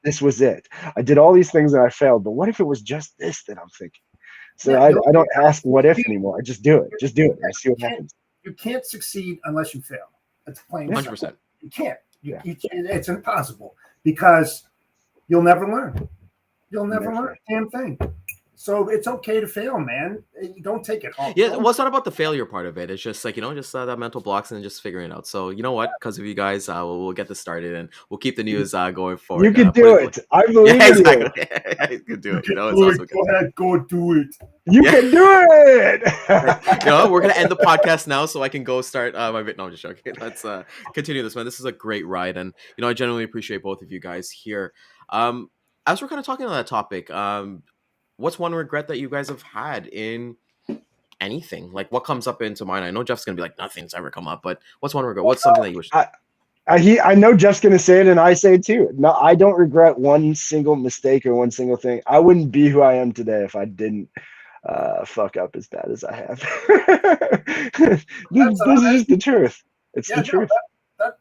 Speaker 4: this was it? I did all these things and I failed, but what if it was just this that I'm thinking? So I don't ask what if anymore. I just do it. Just do it and see what happens.
Speaker 2: You can't succeed unless you fail. That's plain.
Speaker 1: 100%.
Speaker 2: You can't. You can't. It's impossible, because you'll never learn. You'll never learn a damn thing. So it's okay to fail, man. You don't take it home.
Speaker 1: Yeah, well, it's not about the failure part of it. It's just like, just that mental blocks and just figuring it out. So you know what? Because of you guys, we'll get this started and we'll keep the news going forward.
Speaker 4: You can do it. I believe in you.
Speaker 1: You can do it.
Speaker 2: Go ahead, go do it.
Speaker 4: You can do it.
Speaker 1: We're gonna end the podcast now, so I can go start my bit. No, I'm just joking. Let's continue this, man. This is a great ride, and I genuinely appreciate both of you guys here. As we're kind of talking on that topic, what's one regret that you guys have had in anything? Like, what comes up into mind? I know Jeff's gonna be like, nothing's ever come up, but what's one regret? What's something that you wish?
Speaker 4: I know Jeff's gonna say it, and I say it too. No, I don't regret one single mistake or one single thing. I wouldn't be who I am today if I didn't fuck up as bad as I have. This is just the truth. It's the truth.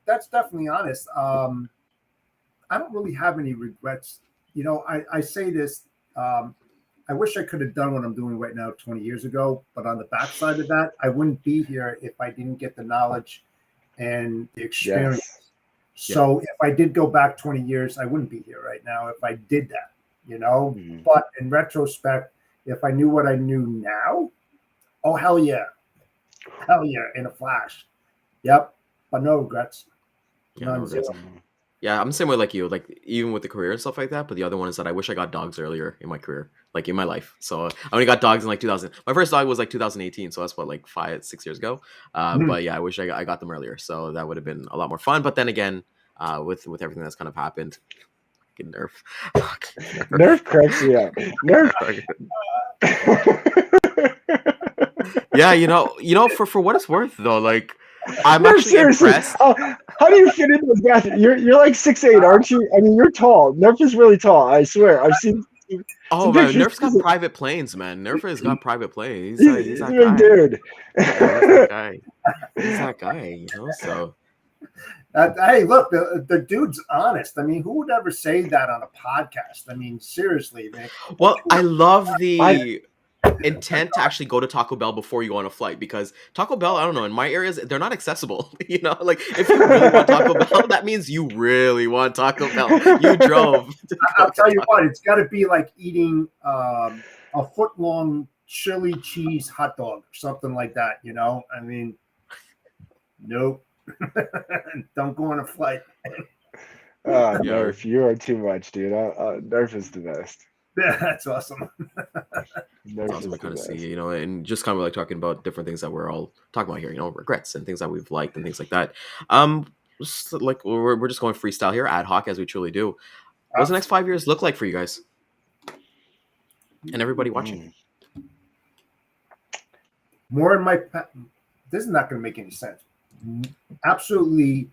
Speaker 2: That's definitely honest. I don't really have any regrets. I say this. I wish I could have done what I'm doing right now 20 years ago, but on the backside of that, I wouldn't be here if I didn't get the knowledge and the experience. Yes. So if I did go back 20 years, I wouldn't be here right now if I did that, But in retrospect, if I knew what I knew now, oh, hell yeah, in a flash. Yep, but no regrets. None, zero.
Speaker 1: Yeah, I'm the same way like you, like even with the career and stuff like that. But the other one is that I wish I got dogs earlier in my career, like in my life. So I only got dogs in like 2000. My first dog was like 2018, so that's what, like 5-6 years ago. But yeah, I wish I got them earlier, so that would have been a lot more fun. But then again, with everything that's kind of happened, fucking Nerf.
Speaker 4: Nerf cracks me up. Nerf.
Speaker 1: Yeah, for what it's worth though, like. I'm actually
Speaker 4: seriously
Speaker 1: impressed.
Speaker 4: How do you fit into this bathroom? You're like 6'8", aren't you? I mean, you're tall. Nerf is really tall. I swear. I've seen.
Speaker 1: Oh man, Nerf's got private planes, man. Nerf has got private planes. He's that
Speaker 4: guy. Dude.
Speaker 1: He's that guy. So.
Speaker 2: Hey, look, the dude's honest. I mean, who would ever say that on a podcast? I mean, seriously, man.
Speaker 1: Well, I love the intent to actually go to Taco Bell before you go on a flight, because Taco Bell, I don't know, in my areas, they're not accessible. Like if you really want Taco Bell, that means you really want Taco Bell. You drove.
Speaker 2: I'll tell you what, it's got to be like eating a foot-long chili cheese hot dog or something like that. I mean, nope. Don't go on a flight.
Speaker 4: Nerf, you are too much, dude. Nerf is the best.
Speaker 2: Yeah, that's awesome.
Speaker 1: That's awesome to kind of see, and just kind of like talking about different things that we're all talking about here, regrets and things that we've liked and things like that. Just like we're just going freestyle here, ad hoc, as we truly do. What does the next 5 years look like for you guys and everybody watching?
Speaker 2: More in my. This is not going to make any sense. Absolutely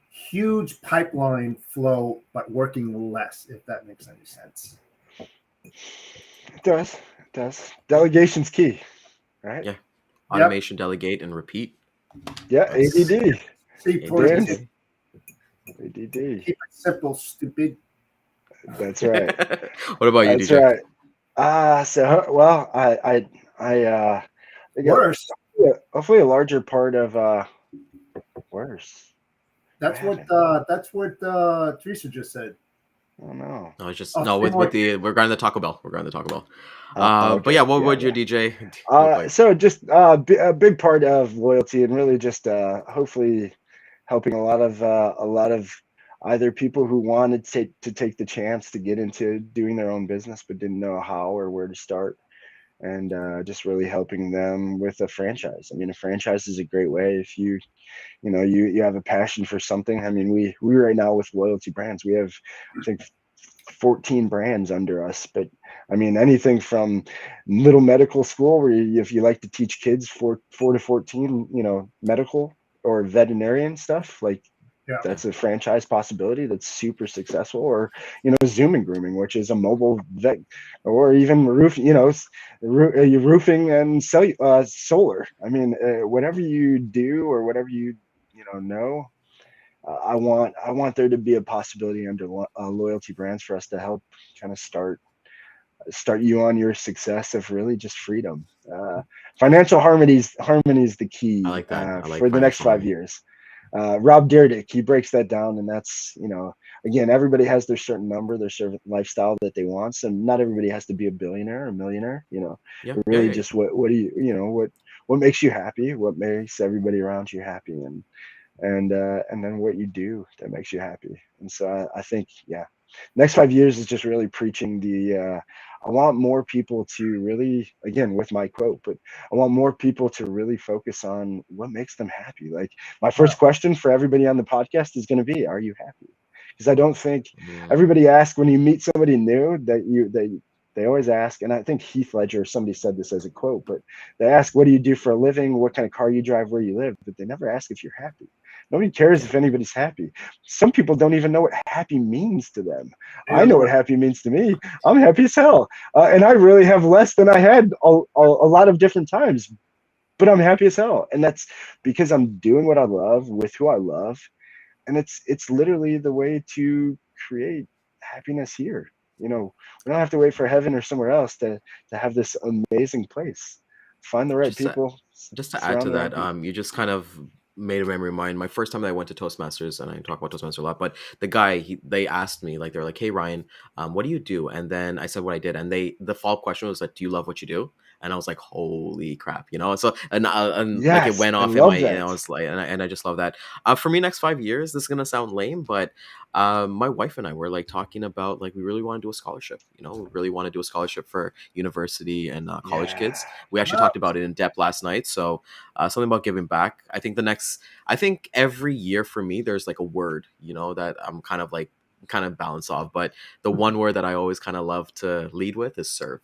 Speaker 2: huge pipeline flow, but working less. If that makes any sense.
Speaker 4: It does. Delegation's key, right?
Speaker 1: Yeah. Automation, delegate, and repeat.
Speaker 4: Yeah, ADD.
Speaker 2: ADD.
Speaker 4: ADD.
Speaker 2: Keep it simple, stupid.
Speaker 4: That's right.
Speaker 1: What about you,
Speaker 4: That's
Speaker 1: DJ?
Speaker 4: Right. I
Speaker 2: worse.
Speaker 4: Hopefully a larger part of worse.
Speaker 2: That's what Teresa just said.
Speaker 4: Oh no!
Speaker 1: No, it's just with the we're going to Taco Bell. Okay. But yeah, what would your DJ?
Speaker 4: So just a big part of loyalty, and really just hopefully helping a lot of either people who wanted to take the chance to get into doing their own business but didn't know how or where to start, and just really helping them with a franchise. I mean, a franchise is a great way if you have a passion for something. I mean, we right now with Loyalty Brands, we have, I think, 14 brands under us. But I mean, anything from little medical school where if you like to teach kids 4 to 14, medical or veterinarian stuff, like
Speaker 2: Yeah.
Speaker 4: that's a franchise possibility that's super successful. Or Zoom and Grooming, which is a mobile vet, or even roofing and solar. I mean, whatever you do or whatever know, I want there to be a possibility under Loyalty Brands for us to help kind of start you on your success of really just freedom. Financial harmony is the
Speaker 1: I
Speaker 4: key
Speaker 1: like that. I like
Speaker 4: for the next
Speaker 1: financial
Speaker 4: 5
Speaker 1: harmony.
Speaker 4: years. Rob Dyrdek, he breaks that down, and that's, again, everybody has their certain number, their certain lifestyle that they want. So not everybody has to be a billionaire or a millionaire,
Speaker 1: Yeah,
Speaker 4: but
Speaker 1: yeah,
Speaker 4: really
Speaker 1: yeah.
Speaker 4: just what do what makes you happy, what makes everybody around you happy, and then what you do that makes you happy. And so I think, yeah, next 5 years is just really preaching I want more people to really, again, with my quote, but I want more people to really focus on what makes them happy. Like, my first question for everybody on the podcast is going to be, are you happy? Because I don't think
Speaker 1: Mm,
Speaker 4: everybody asks when you meet somebody new that they always ask, and I think Heath Ledger, somebody said this as a quote, but they ask, what do you do for a living? What kind of car you drive, where you live? But they never ask if you're happy. Nobody cares
Speaker 1: yeah,
Speaker 4: if anybody's happy. Some people don't even know what happy means to them. I
Speaker 2: Neither
Speaker 4: know
Speaker 2: do
Speaker 4: what
Speaker 2: I.
Speaker 4: happy means to me. I'm happy as hell. And I really have less than I had a lot of different times, but I'm happy as hell. And that's because I'm doing what I love with who I love. And it's literally the way to create happiness here. We don't have to wait for heaven or somewhere else to have this amazing place. Find the right
Speaker 1: just to
Speaker 4: people,
Speaker 1: just to add
Speaker 4: surround
Speaker 1: to
Speaker 4: the right
Speaker 1: that,
Speaker 4: people.
Speaker 1: you just kind of made a memory of mine. My first time that I went to Toastmasters, and I talk about Toastmasters a lot, but the guy, they asked me, like, they're like, "Hey Ryan, what do you do?" And then I said what I did, and the follow-up question was like, "Do you love what you do?" And I was like, "Holy crap!" So and like it
Speaker 4: Yes,
Speaker 1: went
Speaker 4: I
Speaker 1: off in my,
Speaker 4: love that.
Speaker 1: I was like, and I just love that. For me, next 5 years, this is gonna sound lame, but my wife and I were like talking about, like, we really want to do a scholarship. We really want to do a scholarship for university and college
Speaker 4: Yeah.
Speaker 1: kids. We actually talked about it in depth last night. So something about giving back. I think every year for me, there's like a word, that I'm kind of balance off. But the one word that I always kind of love to lead with is serve.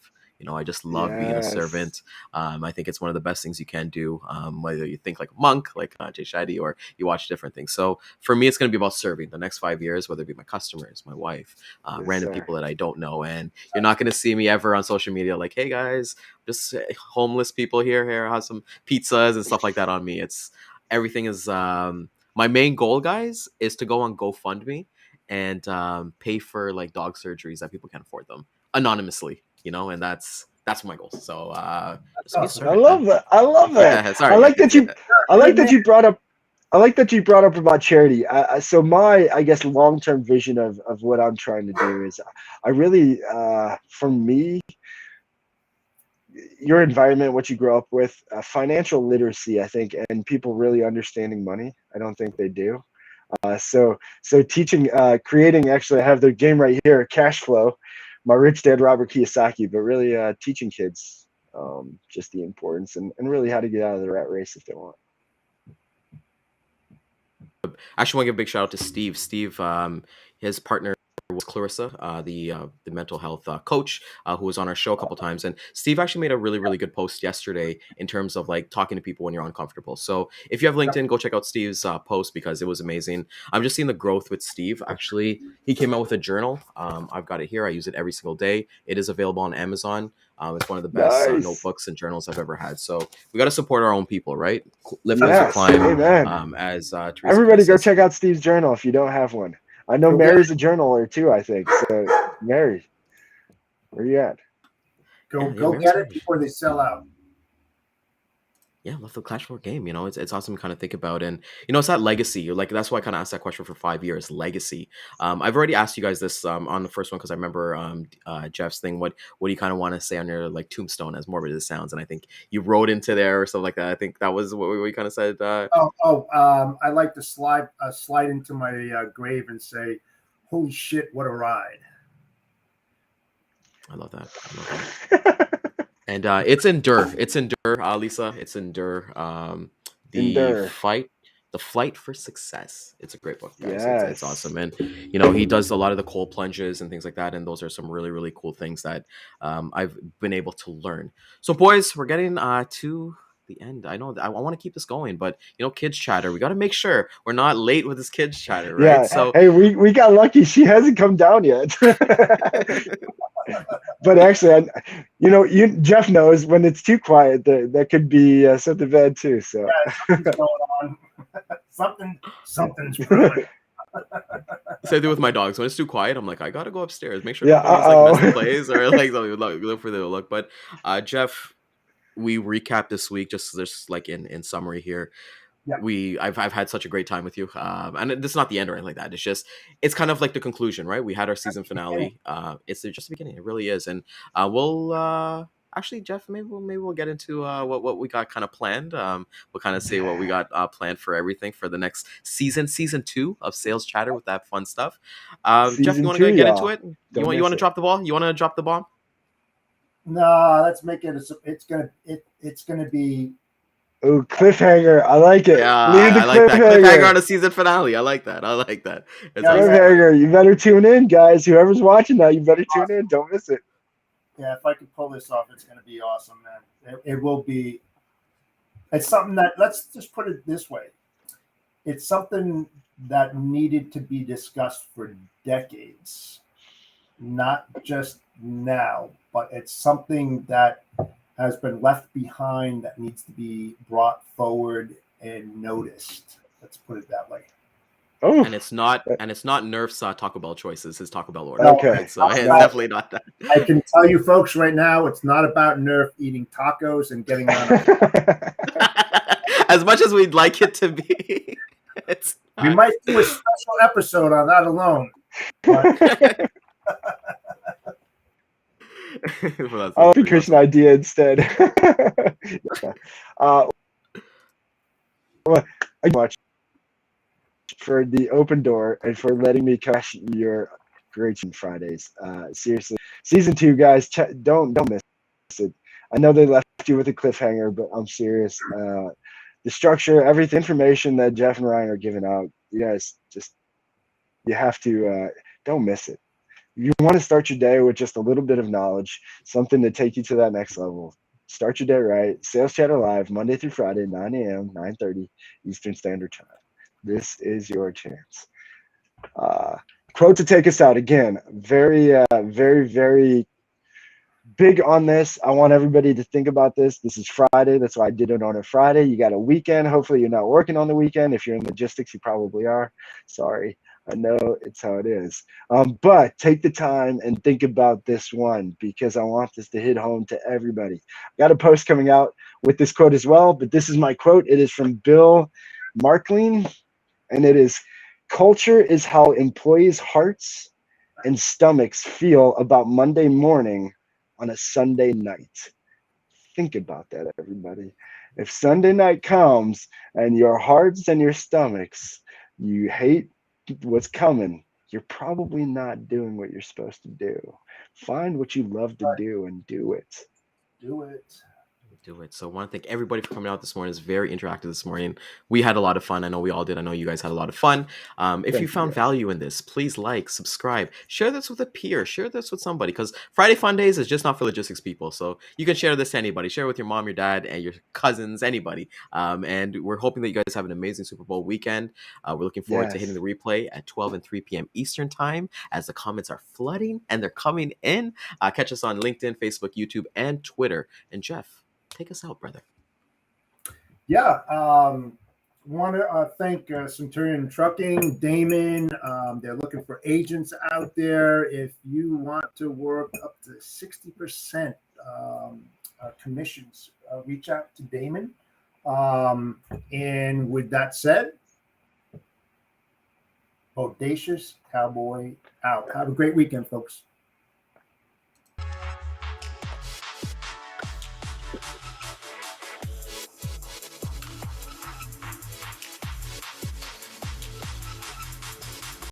Speaker 1: I just love being a
Speaker 4: Yes.
Speaker 1: servant. I think it's one of the best things you can do, whether you think like a monk, like Jay Shetty, or you watch different things. So for me, it's going to be about serving the next 5 years, whether it be my customers, my wife,
Speaker 4: Yes,
Speaker 1: random
Speaker 4: sir.
Speaker 1: people that I don't know. And you're not going to see me ever on social media like, "Hey guys, just homeless people here, have some pizzas," and stuff like that on me. It's everything is my main goal, guys, is to go on GoFundMe and pay for like dog surgeries that people can't afford them anonymously, and that's my goal. So
Speaker 2: That's
Speaker 1: just be a
Speaker 2: awesome.
Speaker 4: I
Speaker 1: servant, man.
Speaker 4: love that. I love that.
Speaker 1: Yeah,
Speaker 4: I
Speaker 1: sorry.
Speaker 4: like that you. I
Speaker 2: Good
Speaker 4: like that
Speaker 2: man.
Speaker 4: you brought up. I like that you brought up about charity. So my, I guess, long-term vision of what I'm trying to do is, I really, for me, your environment, what you grow up with, financial literacy, I think, and people really understanding money. I don't think they do. So teaching, creating. Actually, I have the game right here, cash flow. My rich dad, Robert Kiyosaki, but really teaching kids just the importance and really how to get out of the rat race if they want.
Speaker 1: I actually want to give a big shout out to Steve. Steve, his partner was Clarissa, the mental health coach, who was on our show a couple times. And Steve actually made a really, really good post yesterday in terms of like talking to people when you're uncomfortable. So if you have LinkedIn, go check out Steve's post because it was amazing. I'm just seeing the growth with Steve. Actually, he came out with a journal. I've got it here. I use it every single day. It is available on Amazon. It's one of the best
Speaker 4: Nice.
Speaker 1: notebooks and journals I've ever had. So we got to support our own people, right? Lift as you
Speaker 4: Yes.
Speaker 1: climb,
Speaker 4: Amen.
Speaker 1: as Teresa Pay
Speaker 4: Everybody go
Speaker 1: says.
Speaker 4: check out Steve's journal if you don't have one. I know
Speaker 2: Go get
Speaker 4: Mary's a journaler too, I think. So Mary, where you at?
Speaker 2: go
Speaker 1: Yeah,
Speaker 2: go
Speaker 1: Mary's
Speaker 2: get it
Speaker 1: here.
Speaker 2: before they sell out.
Speaker 1: Yeah, love the Clash Royale game. It's awesome to kind of think about, and it's that legacy. You're like, that's why I kind of asked that question for 5 years. Legacy. I've already asked you guys this on the first one because I remember Jeff's thing. What do you kind of want to say on your like tombstone, as morbid as it sounds? And I think you wrote into there or something like that. I think that was what we kind of said.
Speaker 2: I like to slide into my grave and say, "Holy shit, what a ride!"
Speaker 1: I love that. I love that. And it's Endure. It's Endure, Lisa. It's Endure. The
Speaker 4: Endure.
Speaker 1: fight, the flight for success. It's a great book, guys. It's
Speaker 4: Yes.
Speaker 1: awesome, and he does a lot of the cold plunges and things like that, and those are some really really cool things that I've been able to learn. So, boys, we're getting to the end. I know that I want to keep this going, but kids chatter. We got to make sure we're not late with this kids chatter, right?
Speaker 4: Yeah.
Speaker 1: So,
Speaker 4: Hey, we got lucky. She hasn't come down yet. But actually, Jeff knows when it's too quiet, that could be something bad too. So
Speaker 2: Yeah, something's going on. Something's brewing.
Speaker 1: same thing with my dogs. When it's too quiet, I'm like, I gotta go upstairs, make sure
Speaker 4: yeah.
Speaker 1: nobody's like messing plays or like look for the look. But Jeff, we recap this week just like in summary here.
Speaker 2: Yeah.
Speaker 1: I've had such a great time with you, and this is not the end or anything like that. It's kind of like the conclusion, right? We had our season finale. It's just the beginning. It really is, and we'll actually, Jeff, maybe we'll get into what we got kind of planned. We'll kind of say what we got planned for everything for the next season 2 of Sales Chatter with that fun stuff. Jeff, you
Speaker 4: Season
Speaker 1: want
Speaker 4: 2,
Speaker 1: to get into
Speaker 4: y'all.
Speaker 1: it?
Speaker 4: Don't
Speaker 1: You want
Speaker 4: miss
Speaker 1: to
Speaker 4: it.
Speaker 1: drop the ball? You want to drop the bomb?
Speaker 2: No, let's make it. It's gonna be.
Speaker 4: Ooh, cliffhanger. I like it.
Speaker 1: Yeah,
Speaker 4: Leave the
Speaker 1: I like that
Speaker 4: cliffhanger.
Speaker 1: cliffhanger on a season finale. I like that. It's
Speaker 2: Yeah,
Speaker 1: awesome.
Speaker 4: Cliffhanger. You better tune in, guys. Whoever's watching now, you better tune in. Don't miss it.
Speaker 2: Yeah, if I can pull this off, it's gonna be awesome, man. It will be. It's something that, let's just put it this way. It's something that needed to be discussed for decades, not just now, but it's something that has been left behind that needs to be brought forward and noticed. Let's put it that way.
Speaker 4: Oh,
Speaker 1: And it's not Nerf's Taco Bell choices, his Taco Bell order.
Speaker 4: Okay.
Speaker 1: Right? So it's definitely not that.
Speaker 2: I can tell you folks right now, it's not about Nerf eating tacos and getting on.
Speaker 1: As much as we'd like it to be, it's
Speaker 2: We
Speaker 1: not.
Speaker 2: might do a special episode on that alone. But
Speaker 1: Well,
Speaker 4: I'll
Speaker 1: pretty
Speaker 4: pitch an
Speaker 1: awesome.
Speaker 4: idea instead. Well, thank you much for the open door and for letting me crash your great Fridays. Seriously, season 2, guys, don't miss it. I know they left you with a cliffhanger, but I'm serious. The structure, everything, information that Jeff and Ryan are giving out, you guys you have to don't miss it. You want to start your day with just a little bit of knowledge, something to take you to that next level. Start your day right. Sales Chatter Live, Monday through Friday, 9 a.m., 9:30 Eastern Standard Time. This is your chance. Quote to take us out. Again, very, very, very big on this. I want everybody to think about this. This is Friday. That's why I did it on a Friday. You got a weekend. Hopefully you're not working on the weekend. If you're in logistics, you probably are. Sorry. I know it's how it is. But take the time and think about this one, because I want this to hit home to everybody. I got a post coming out with this quote as well, but this is my quote. It is from Bill Marklein, and it is, "Culture is how employees' hearts and stomachs feel about Monday morning on a Sunday night." Think about that, everybody. If Sunday night comes and your hearts and your stomachs, you hate what's coming, you're probably not doing what you're supposed to do. Find what you love to do and do it.
Speaker 2: do it.
Speaker 1: Do it. So I want to thank everybody for coming out this morning. It's very interactive this morning. We had a lot of fun. I know we all did. I know you guys had a lot of fun. If you found value in this, please like, subscribe, share this with a peer, share this with somebody, because Friday Fun Days is just not for logistics people. So you can share this to anybody. Share it with your mom, your dad, and your cousins, anybody. And we're hoping that you guys have an amazing Super Bowl weekend. We're looking forward to hitting the replay at 12 and 3 p.m. Eastern time as the comments are flooding and they're coming in. Catch us on LinkedIn, Facebook, YouTube, and Twitter. And Jeff, take us out, brother.
Speaker 2: Yeah. Want to thank Centurion Trucking, Daman. They're looking for agents out there. If you want to work up to 60% commissions, reach out to Daman. And with that said, Audacious Cowboy out. Have a great weekend, folks.